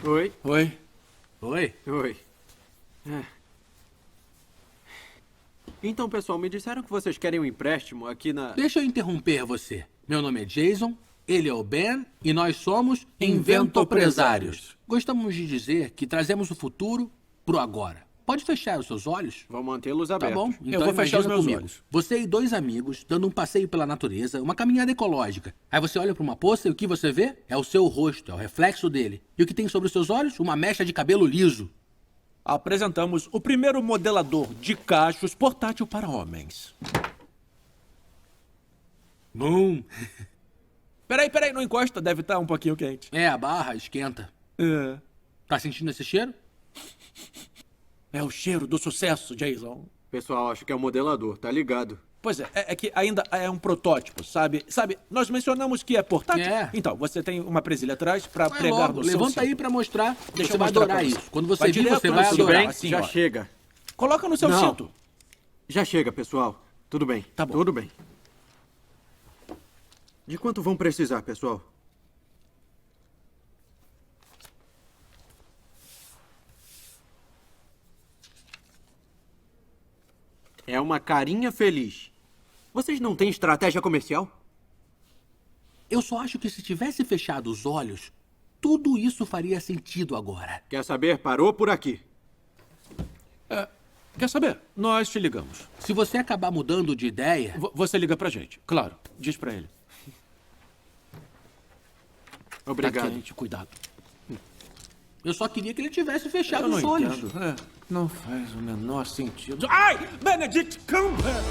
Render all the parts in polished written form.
Oi. Oi. Oi. Oi. Então, pessoal, me disseram que vocês querem um empréstimo aqui na... Deixa eu interromper você. Meu nome é Jason, ele é o Ben e nós somos Inventopresários. Gostamos de dizer que trazemos o futuro pro agora. Pode fechar os seus olhos? Vou mantê-los Tá abertos. bom, então Eu vou fechar os imagina meus comigo. olhos. Você e dois amigos dando um passeio pela natureza, uma caminhada ecológica. Aí você olha para uma poça e o que você vê? É o seu rosto, é o reflexo dele. E o que tem sobre os seus olhos? Uma mecha de cabelo liso. Apresentamos o primeiro modelador de cachos portátil para homens. Bum! Peraí, não encosta, deve estar um pouquinho quente. É, a barra esquenta. Tá sentindo esse cheiro? É o cheiro do sucesso, Jason. Pessoal, acho que é o modelador, tá ligado? Pois é que ainda é um protótipo, sabe? Nós mencionamos que é portátil. É. Então, você tem uma presilha atrás para É pregar logo, no seu levanta aí cinto. pra mostrar. Deixa Você eu vai mostrar adorar pra você. isso. Quando você Vai vir, direto você no vai cinto. Tudo adorar. bem? assim, Já ó. chega. Coloca no seu Não. cinto. Já chega, pessoal. Tudo bem. Tá bom. Tudo bem. De quanto vão precisar, pessoal? É uma carinha feliz. Vocês não têm estratégia comercial? Eu só acho que se tivesse fechado os olhos, tudo isso faria sentido agora. Quer saber? Parou por aqui. Quer saber? Nós te ligamos. Se você acabar mudando de ideia... Você liga pra gente, claro. Diz pra ele. Obrigado. Tá quente, cuidado. Eu só queria que ele tivesse fechado Eu não os olhos. entendo. Não faz o menor sentido. Ai! Benedict Cumberbatch!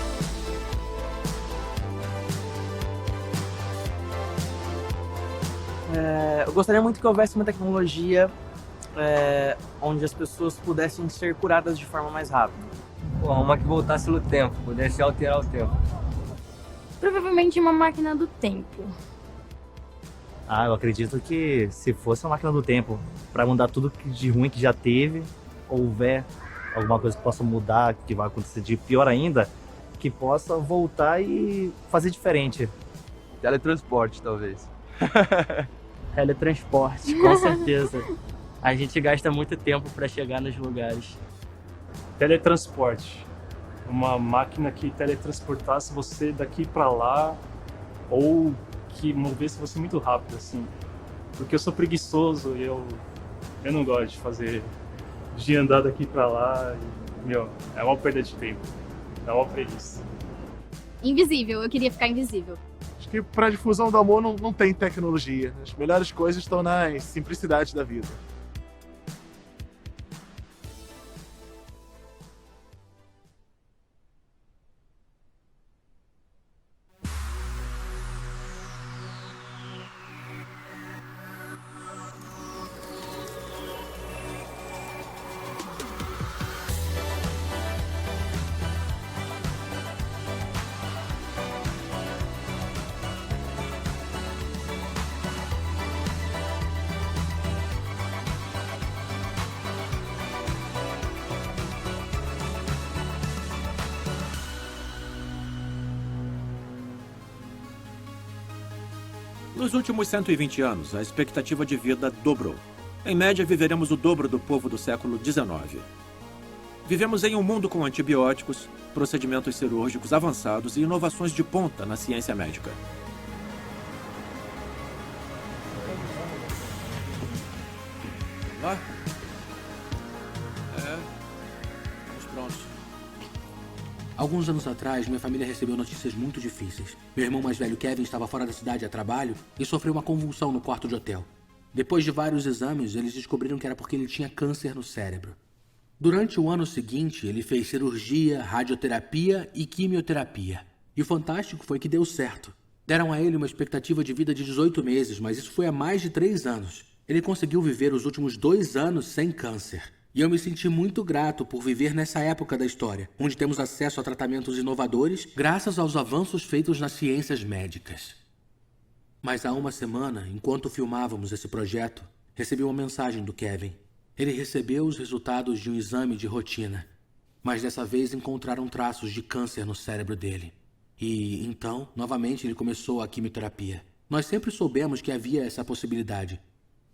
Eu gostaria muito que houvesse uma tecnologia onde as pessoas pudessem ser curadas de forma mais rápida. Pô, uma que voltasse no tempo, pudesse alterar o tempo. Provavelmente uma máquina do tempo. Eu acredito que se fosse uma máquina do tempo para mudar tudo de ruim que já teve, ou houver alguma coisa que possa mudar, que vai acontecer de pior ainda, que possa voltar e fazer diferente. Teletransporte, talvez. Teletransporte, com certeza. A gente gasta muito tempo para chegar nos lugares. Teletransporte. Uma máquina que teletransportasse você daqui para lá, ou que movesse você muito rápido, assim. Porque eu sou preguiçoso e eu não gosto de andar daqui para lá. E, é uma perda de tempo. É uma preguiça. Invisível, eu queria ficar invisível. Acho que para a difusão do amor não tem tecnologia. As melhores coisas estão nas simplicidades da vida. Nos últimos 120 anos, a expectativa de vida dobrou. Em média, viveremos o dobro do povo do século XIX. Vivemos em um mundo com antibióticos, procedimentos cirúrgicos avançados e inovações de ponta na ciência médica. Vamos lá? Estamos prontos. Alguns anos atrás, minha família recebeu notícias muito difíceis. Meu irmão mais velho, Kevin, estava fora da cidade a trabalho e sofreu uma convulsão no quarto de hotel. Depois de vários exames, eles descobriram que era porque ele tinha câncer no cérebro. Durante o ano seguinte, ele fez cirurgia, radioterapia e quimioterapia. E o fantástico foi que deu certo. Deram a ele uma expectativa de vida de 18 meses, mas isso foi há mais de 3 anos. Ele conseguiu viver os últimos 2 anos sem câncer. E eu me senti muito grato por viver nessa época da história, onde temos acesso a tratamentos inovadores graças aos avanços feitos nas ciências médicas. Mas há uma semana, enquanto filmávamos esse projeto, recebi uma mensagem do Kevin. Ele recebeu os resultados de um exame de rotina, mas dessa vez encontraram traços de câncer no cérebro dele. E então, novamente, ele começou a quimioterapia. Nós sempre soubemos que havia essa possibilidade.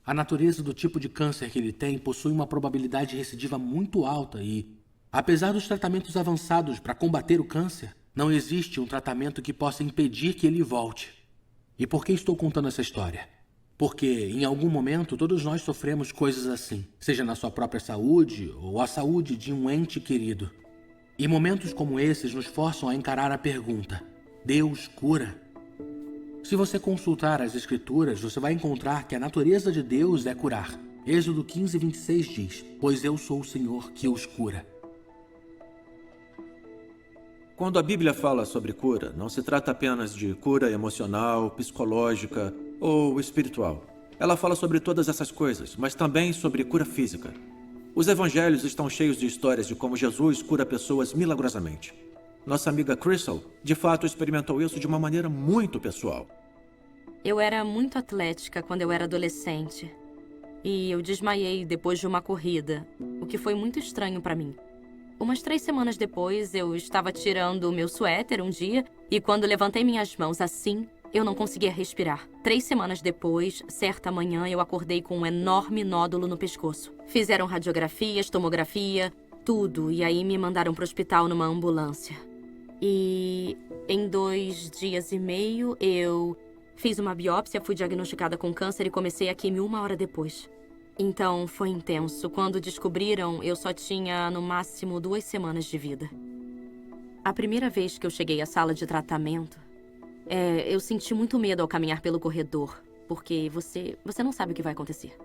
A natureza do tipo de câncer que ele tem possui uma probabilidade de recidiva muito alta e, apesar dos tratamentos avançados para combater o câncer, não existe um tratamento que possa impedir que ele volte. E por que estou contando essa história? Porque, em algum momento, todos nós sofremos coisas assim, seja na sua própria saúde ou a saúde de um ente querido. E momentos como esses nos forçam a encarar a pergunta: Deus cura? Se você consultar as Escrituras, você vai encontrar que a natureza de Deus é curar. Êxodo 15:26 diz: Pois eu sou o Senhor que os cura. Quando a Bíblia fala sobre cura, não se trata apenas de cura emocional, psicológica ou espiritual. Ela fala sobre todas essas coisas, mas também sobre cura física. Os evangelhos estão cheios de histórias de como Jesus cura pessoas milagrosamente. Nossa amiga Crystal, de fato, experimentou isso de uma maneira muito pessoal. Eu era muito atlética quando eu era adolescente. E eu desmaiei depois de uma corrida, o que foi muito estranho para mim. Umas 3 semanas depois, eu estava tirando o meu suéter um dia e quando levantei minhas mãos assim, eu não conseguia respirar. 3 semanas depois, certa manhã, eu acordei com um enorme nódulo no pescoço. Fizeram radiografias, tomografia, tudo, e aí me mandaram para o hospital numa ambulância. E em 2 dias e meio, eu fiz uma biópsia, fui diagnosticada com câncer e comecei a quimio 1 hora depois. Então, foi intenso. Quando descobriram, eu só tinha, no máximo, 2 semanas de vida. A primeira vez que eu cheguei à sala de tratamento, eu senti muito medo ao caminhar pelo corredor, porque você não sabe o que vai acontecer.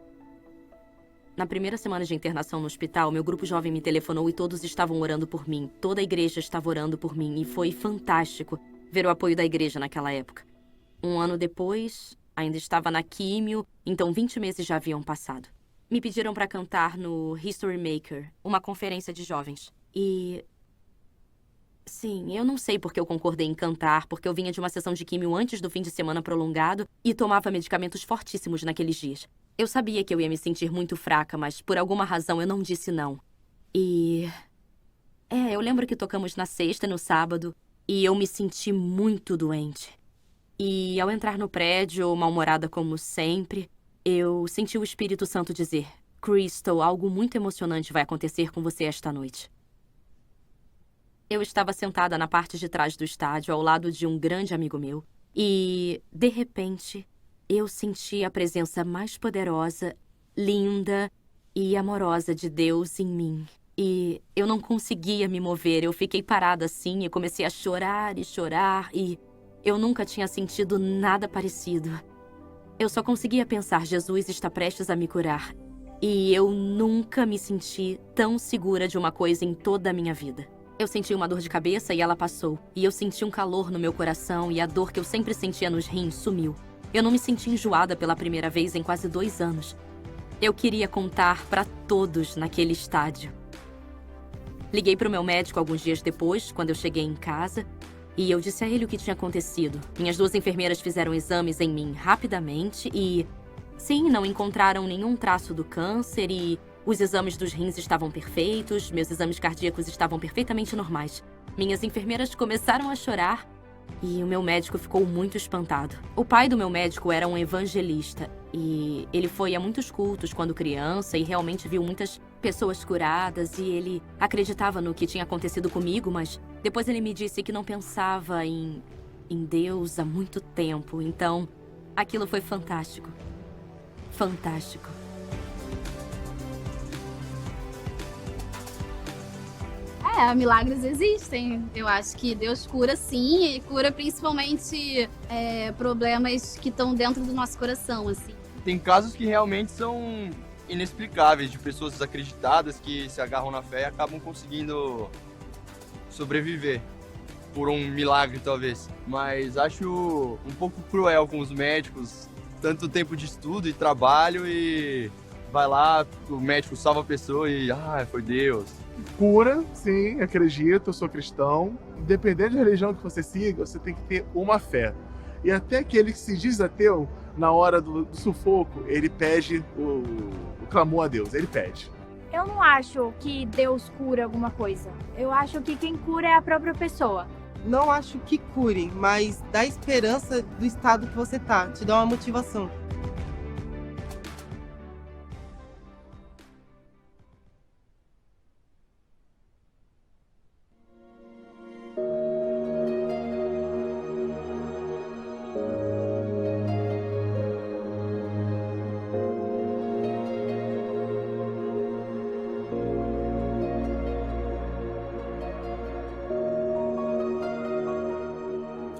Na primeira semana de internação no hospital, meu grupo jovem me telefonou e todos estavam orando por mim. Toda a igreja estava orando por mim e foi fantástico ver o apoio da igreja naquela época. 1 ano depois, ainda estava na químio, então 20 meses já haviam passado. Me pediram para cantar no History Maker, uma conferência de jovens. E... sim, eu não sei porque eu concordei em cantar, porque eu vinha de uma sessão de químio antes do fim de semana prolongado e tomava medicamentos fortíssimos naqueles dias. Eu sabia que eu ia me sentir muito fraca, mas por alguma razão eu não disse não. E... eu lembro que tocamos na sexta e no sábado e eu me senti muito doente. E ao entrar no prédio, mal-humorada como sempre, eu senti o Espírito Santo dizer: Crystal, algo muito emocionante vai acontecer com você esta noite. Eu estava sentada na parte de trás do estádio, ao lado de um grande amigo meu, e, de repente, eu senti a presença mais poderosa, linda e amorosa de Deus em mim. E eu não conseguia me mover, eu fiquei parada assim e comecei a chorar e eu nunca tinha sentido nada parecido. Eu só conseguia pensar: Jesus está prestes a me curar. E eu nunca me senti tão segura de uma coisa em toda a minha vida. Eu senti uma dor de cabeça e ela passou. E eu senti um calor no meu coração e a dor que eu sempre sentia nos rins sumiu. Eu não me senti enjoada pela primeira vez em quase 2 anos. Eu queria contar para todos naquele estádio. Liguei para o meu médico alguns dias depois, quando eu cheguei em casa, e eu disse a ele o que tinha acontecido. Minhas 2 enfermeiras fizeram exames em mim rapidamente e, sim, não encontraram nenhum traço do câncer e os exames dos rins estavam perfeitos, meus exames cardíacos estavam perfeitamente normais. Minhas enfermeiras começaram a chorar e o meu médico ficou muito espantado. O pai do meu médico era um evangelista e ele foi a muitos cultos quando criança e realmente viu muitas pessoas curadas e ele acreditava no que tinha acontecido comigo, mas depois ele me disse que não pensava em Deus há muito tempo. Então, aquilo foi fantástico. Fantástico. Milagres existem. Eu acho que Deus cura sim, e cura principalmente problemas que estão dentro do nosso coração, assim. Tem casos que realmente são inexplicáveis, de pessoas desacreditadas que se agarram na fé e acabam conseguindo sobreviver por um milagre, talvez. Mas acho um pouco cruel com os médicos, tanto tempo de estudo e trabalho e vai lá, o médico salva a pessoa e foi Deus. Cura, sim, acredito, eu sou cristão. Independente da religião que você siga, você tem que ter uma fé. E até aquele que se diz ateu, na hora do sufoco, ele pede o clamor a Deus, ele pede. Eu não acho que Deus cura alguma coisa. Eu acho que quem cura é a própria pessoa. Não acho que cure, mas dá esperança do estado que você tá, te dá uma motivação.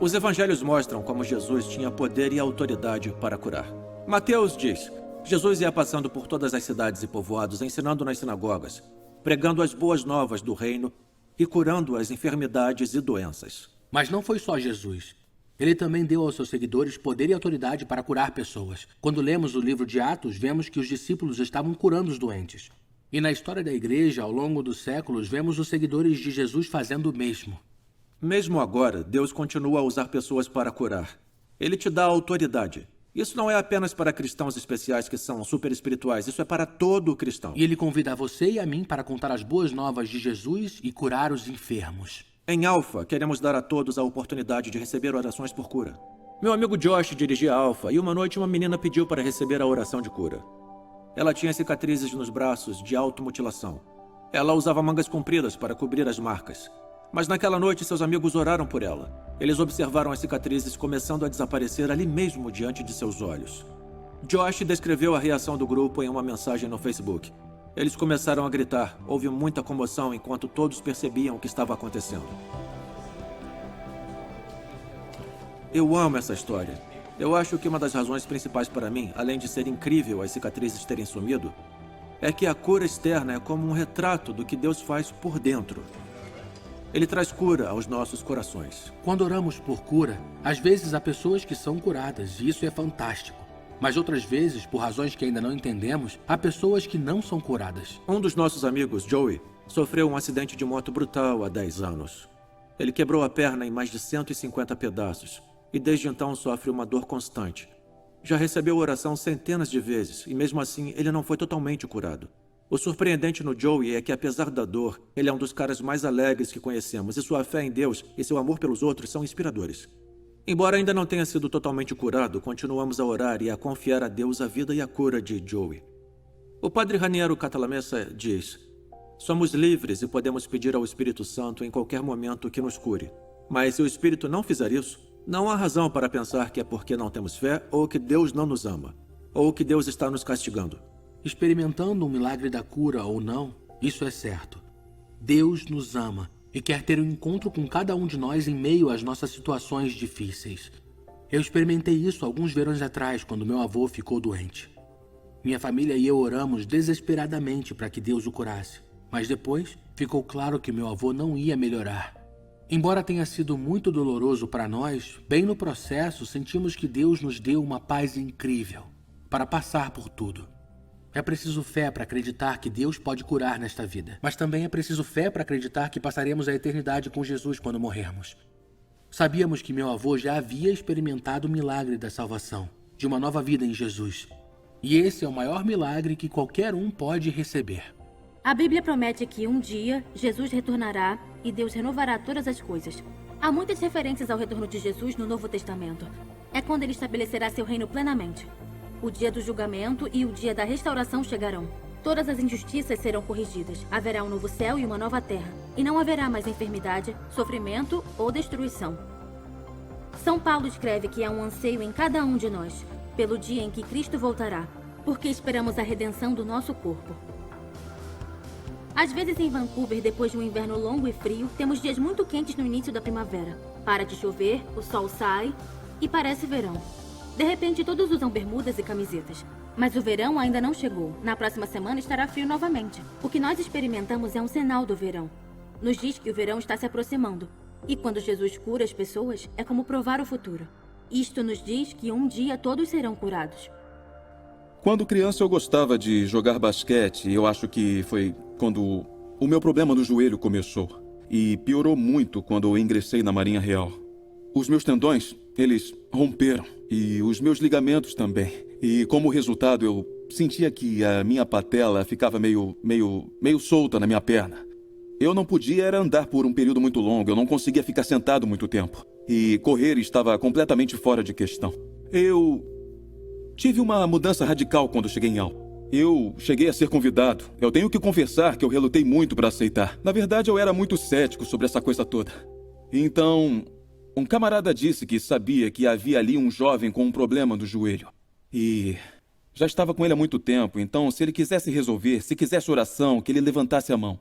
Os evangelhos mostram como Jesus tinha poder e autoridade para curar. Mateus diz: Jesus ia passando por todas as cidades e povoados, ensinando nas sinagogas, pregando as boas novas do reino e curando as enfermidades e doenças. Mas não foi só Jesus. Ele também deu aos seus seguidores poder e autoridade para curar pessoas. Quando lemos o livro de Atos, vemos que os discípulos estavam curando os doentes. E na história da igreja, ao longo dos séculos, vemos os seguidores de Jesus fazendo o mesmo. Mesmo agora, Deus continua a usar pessoas para curar. Ele te dá autoridade. Isso não é apenas para cristãos especiais que são super espirituais, isso é para todo cristão. E ele convida você e a mim para contar as boas novas de Jesus e curar os enfermos. Em Alpha, queremos dar a todos a oportunidade de receber orações por cura. Meu amigo Josh dirigia Alpha e uma noite uma menina pediu para receber a oração de cura. Ela tinha cicatrizes nos braços de automutilação. Ela usava mangas compridas para cobrir as marcas. Mas naquela noite seus amigos oraram por ela. Eles observaram as cicatrizes começando a desaparecer ali mesmo diante de seus olhos. Josh descreveu a reação do grupo em uma mensagem no Facebook. Eles começaram a gritar. Houve muita comoção enquanto todos percebiam o que estava acontecendo. Eu amo essa história. Eu acho que uma das razões principais para mim, além de ser incrível as cicatrizes terem sumido, é que a cura externa é como um retrato do que Deus faz por dentro. Ele traz cura aos nossos corações. Quando oramos por cura, às vezes há pessoas que são curadas, e isso é fantástico. Mas outras vezes, por razões que ainda não entendemos, há pessoas que não são curadas. Um dos nossos amigos, Joey, sofreu um acidente de moto brutal há 10 anos. Ele quebrou a perna em mais de 150 pedaços e desde então sofre uma dor constante. Já recebeu oração centenas de vezes e mesmo assim ele não foi totalmente curado. O surpreendente no Joey é que, apesar da dor, ele é um dos caras mais alegres que conhecemos e sua fé em Deus e seu amor pelos outros são inspiradores. Embora ainda não tenha sido totalmente curado, continuamos a orar e a confiar a Deus a vida e a cura de Joey. O padre Raniero Catalamessa diz: somos livres e podemos pedir ao Espírito Santo em qualquer momento que nos cure. Mas se o Espírito não fizer isso, não há razão para pensar que é porque não temos fé ou que Deus não nos ama, ou que Deus está nos castigando. Experimentando um milagre da cura ou não, isso é certo. Deus nos ama e quer ter um encontro com cada um de nós em meio às nossas situações difíceis. Eu experimentei isso alguns verões atrás, quando meu avô ficou doente. Minha família e eu oramos desesperadamente para que Deus o curasse, mas depois ficou claro que meu avô não ia melhorar. Embora tenha sido muito doloroso para nós, bem no processo sentimos que Deus nos deu uma paz incrível para passar por tudo. É preciso fé para acreditar que Deus pode curar nesta vida, mas também é preciso fé para acreditar que passaremos a eternidade com Jesus quando morrermos. Sabíamos que meu avô já havia experimentado o milagre da salvação, de uma nova vida em Jesus. E esse é o maior milagre que qualquer um pode receber. A Bíblia promete que um dia Jesus retornará e Deus renovará todas as coisas. Há muitas referências ao retorno de Jesus no Novo Testamento. É quando ele estabelecerá seu reino plenamente. O dia do julgamento e o dia da restauração chegarão. Todas as injustiças serão corrigidas. Haverá um novo céu e uma nova terra. E não haverá mais enfermidade, sofrimento ou destruição. São Paulo escreve que há um anseio em cada um de nós, pelo dia em que Cristo voltará, porque esperamos a redenção do nosso corpo. Às vezes em Vancouver, depois de um inverno longo e frio, temos dias muito quentes no início da primavera. Para de chover, o sol sai e parece verão. De repente, todos usam bermudas e camisetas. Mas o verão ainda não chegou. Na próxima semana estará frio novamente. O que nós experimentamos é um sinal do verão. Nos diz que o verão está se aproximando. E quando Jesus cura as pessoas, é como provar o futuro. Isto nos diz que um dia todos serão curados. Quando criança eu gostava de jogar basquete e eu acho que foi quando o meu problema no joelho começou. E piorou muito quando eu ingressei na Marinha Real. Os meus tendões, eles romperam. E os meus ligamentos também. E como resultado, eu sentia que a minha patela ficava meio solta na minha perna. Eu não podia era andar por um período muito longo. Eu não conseguia ficar sentado muito tempo. E correr estava completamente fora de questão. Eu tive uma mudança radical quando cheguei em Al. Eu cheguei a ser convidado. Eu tenho que confessar que eu relutei muito para aceitar. Na verdade, eu era muito cético sobre essa coisa toda. Então, um camarada disse que sabia que havia ali um jovem com um problema no joelho. E já estava com ele há muito tempo, então se ele quisesse resolver, se quisesse oração, que ele levantasse a mão.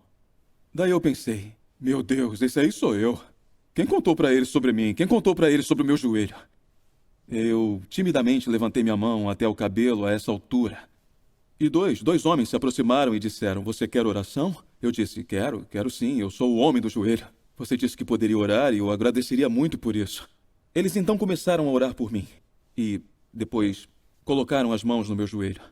Daí eu pensei, meu Deus, esse aí sou eu. Quem contou pra ele sobre mim? Quem contou pra ele sobre o meu joelho? Eu timidamente levantei minha mão até o cabelo a essa altura. E dois homens se aproximaram e disseram: você quer oração? Eu disse: quero sim, eu sou o homem do joelho. Você disse que poderia orar e eu agradeceria muito por isso. Eles então começaram a orar por mim. E depois colocaram as mãos no meu joelho.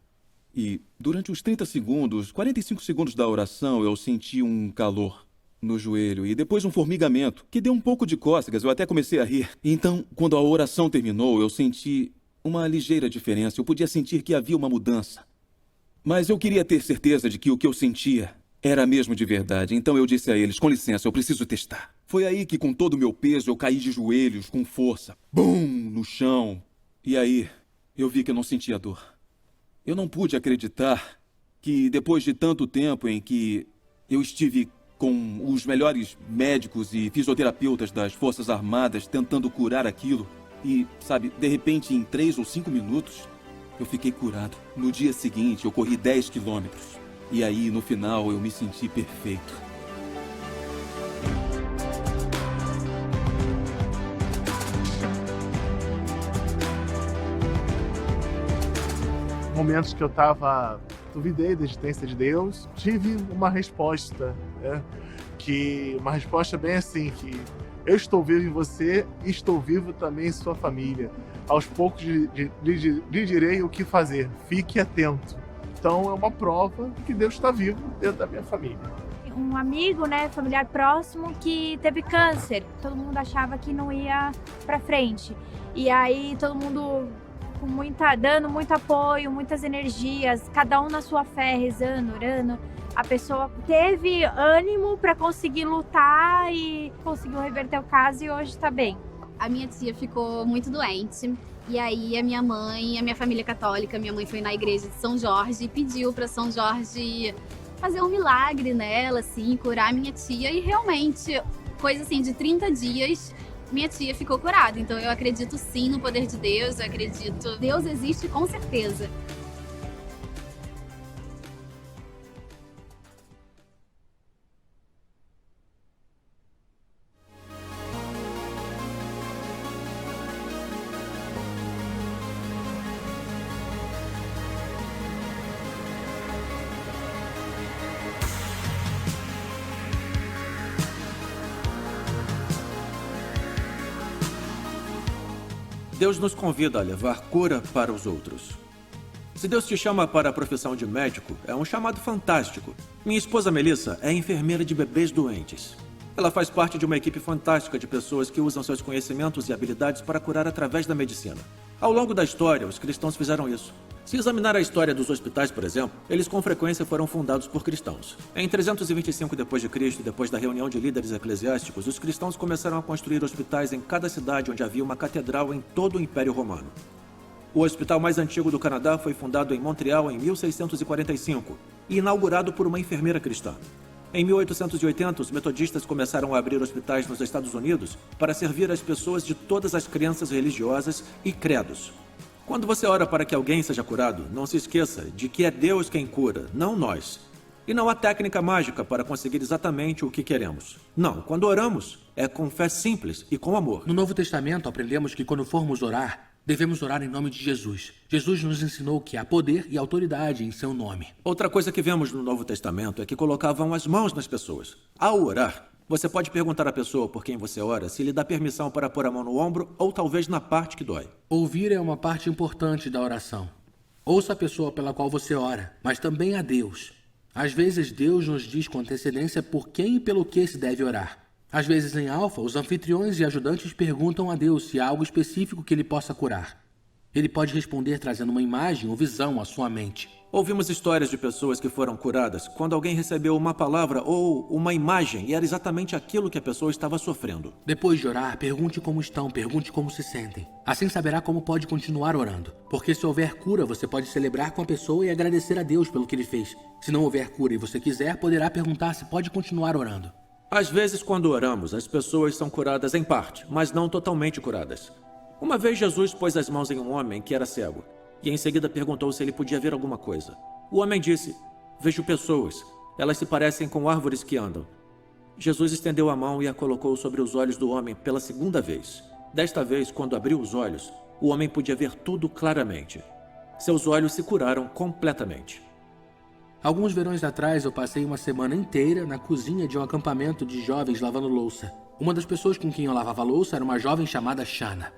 E durante os 30 segundos, 45 segundos da oração, eu senti um calor no joelho e depois um formigamento que deu um pouco de cócegas. Eu até comecei a rir. E então, quando a oração terminou, eu senti uma ligeira diferença. Eu podia sentir que havia uma mudança. Mas eu queria ter certeza de que o que eu sentia era mesmo de verdade. Então eu disse a eles: com licença, eu preciso testar. Foi aí que, com todo o meu peso, eu caí de joelhos com força. Bum! No chão. E aí, eu vi que eu não sentia dor. Eu não pude acreditar que, depois de tanto tempo em que eu estive com os melhores médicos e fisioterapeutas das Forças Armadas tentando curar aquilo, e, sabe, de repente, em 3 ou 5 minutos, eu fiquei curado. No dia seguinte, eu corri 10 quilômetros. E aí, no final, eu me senti perfeito. Momentos que eu duvidei da existência de Deus, tive uma resposta, né? Uma resposta bem assim, que eu estou vivo em você e estou vivo também em sua família. Aos poucos lhe direi o que fazer, fique atento. Então é uma prova de que Deus está vivo dentro da minha família. Um amigo, né, familiar próximo, que teve câncer. Todo mundo achava que não ia pra frente. E aí todo mundo dando muito apoio, muitas energias, cada um na sua fé, rezando, orando. A pessoa teve ânimo para conseguir lutar e conseguiu reverter o caso e hoje tá bem. A minha tia ficou muito doente. E aí a minha mãe, a minha família católica, minha mãe foi na igreja de São Jorge e pediu para São Jorge fazer um milagre nela, assim, curar a minha tia. E realmente, coisa assim de 30 dias, minha tia ficou curada. Então eu acredito sim no poder de Deus, eu acredito. Deus existe com certeza. Deus nos convida a levar cura para os outros. Se Deus te chama para a profissão de médico, é um chamado fantástico. Minha esposa Melissa é enfermeira de bebês doentes. Ela faz parte de uma equipe fantástica de pessoas que usam seus conhecimentos e habilidades para curar através da medicina. Ao longo da história, os cristãos fizeram isso. Se examinar a história dos hospitais, por exemplo, eles com frequência foram fundados por cristãos. Em 325 d.C., depois da reunião de líderes eclesiásticos, os cristãos começaram a construir hospitais em cada cidade onde havia uma catedral em todo o Império Romano. O hospital mais antigo do Canadá foi fundado em Montreal em 1645 e inaugurado por uma enfermeira cristã. Em 1880, os metodistas começaram a abrir hospitais nos Estados Unidos para servir as pessoas de todas as crenças religiosas e credos. Quando você ora para que alguém seja curado, não se esqueça de que é Deus quem cura, não nós. E não há técnica mágica para conseguir exatamente o que queremos. Não, quando oramos, é com fé simples e com amor. No Novo Testamento, aprendemos que quando formos orar, devemos orar em nome de Jesus. Jesus nos ensinou que há poder e autoridade em seu nome. Outra coisa que vemos no Novo Testamento é que colocavam as mãos nas pessoas. Ao orar, você pode perguntar à pessoa por quem você ora se lhe dá permissão para pôr a mão no ombro ou talvez na parte que dói. Ouvir é uma parte importante da oração. Ouça a pessoa pela qual você ora, mas também a Deus. Às vezes, Deus nos diz com antecedência por quem e pelo que se deve orar. Às vezes, em Alfa, os anfitriões e ajudantes perguntam a Deus se há algo específico que ele possa curar. Ele pode responder trazendo uma imagem ou visão à sua mente. Ouvimos histórias de pessoas que foram curadas quando alguém recebeu uma palavra ou uma imagem e era exatamente aquilo que a pessoa estava sofrendo. Depois de orar, pergunte como estão, pergunte como se sentem. Assim saberá como pode continuar orando. Porque se houver cura, você pode celebrar com a pessoa e agradecer a Deus pelo que ele fez. Se não houver cura e você quiser, poderá perguntar se pode continuar orando. Às vezes, quando oramos, as pessoas são curadas em parte, mas não totalmente curadas. Uma vez Jesus pôs as mãos em um homem que era cego, e em seguida perguntou se ele podia ver alguma coisa. O homem disse: "Vejo pessoas, elas se parecem com árvores que andam." Jesus estendeu a mão e a colocou sobre os olhos do homem pela segunda vez. Desta vez, quando abriu os olhos, o homem podia ver tudo claramente. Seus olhos se curaram completamente. Alguns verões atrás, eu passei uma semana inteira na cozinha de um acampamento de jovens lavando louça. Uma das pessoas com quem eu lavava louça era uma jovem chamada Shana.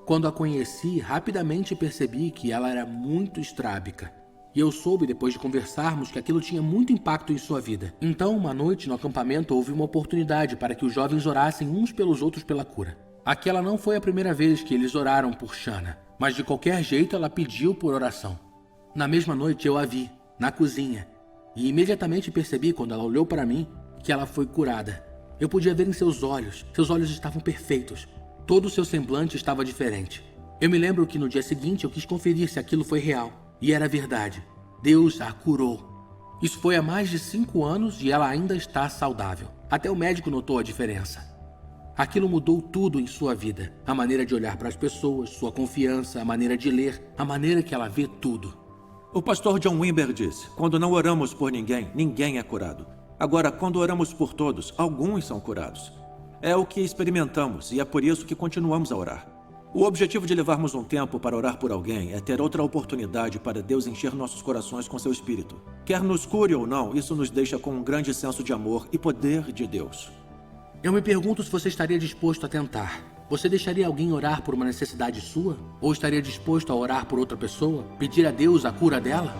Quando a conheci, rapidamente percebi que ela era muito estrábica. E eu soube, depois de conversarmos, que aquilo tinha muito impacto em sua vida. Então, uma noite no acampamento, houve uma oportunidade para que os jovens orassem uns pelos outros pela cura. Aquela não foi a primeira vez que eles oraram por Shana, mas de qualquer jeito ela pediu por oração. Na mesma noite eu a vi, na cozinha, e imediatamente percebi, quando ela olhou para mim, que ela foi curada. Eu podia ver em seus olhos estavam perfeitos. Todo o seu semblante estava diferente. Eu me lembro que no dia seguinte eu quis conferir se aquilo foi real. E era verdade. Deus a curou. Isso foi há mais de 5 anos e ela ainda está saudável. Até o médico notou a diferença. Aquilo mudou tudo em sua vida. A maneira de olhar para as pessoas, sua confiança, a maneira de ler, a maneira que ela vê tudo. O pastor John Wimber disse: quando não oramos por ninguém, ninguém é curado. Agora, quando oramos por todos, alguns são curados. É o que experimentamos e é por isso que continuamos a orar. O objetivo de levarmos um tempo para orar por alguém é ter outra oportunidade para Deus encher nossos corações com seu Espírito. Quer nos cure ou não, isso nos deixa com um grande senso de amor e poder de Deus. Eu me pergunto se você estaria disposto a tentar. Você deixaria alguém orar por uma necessidade sua? Ou estaria disposto a orar por outra pessoa? Pedir a Deus a cura dela?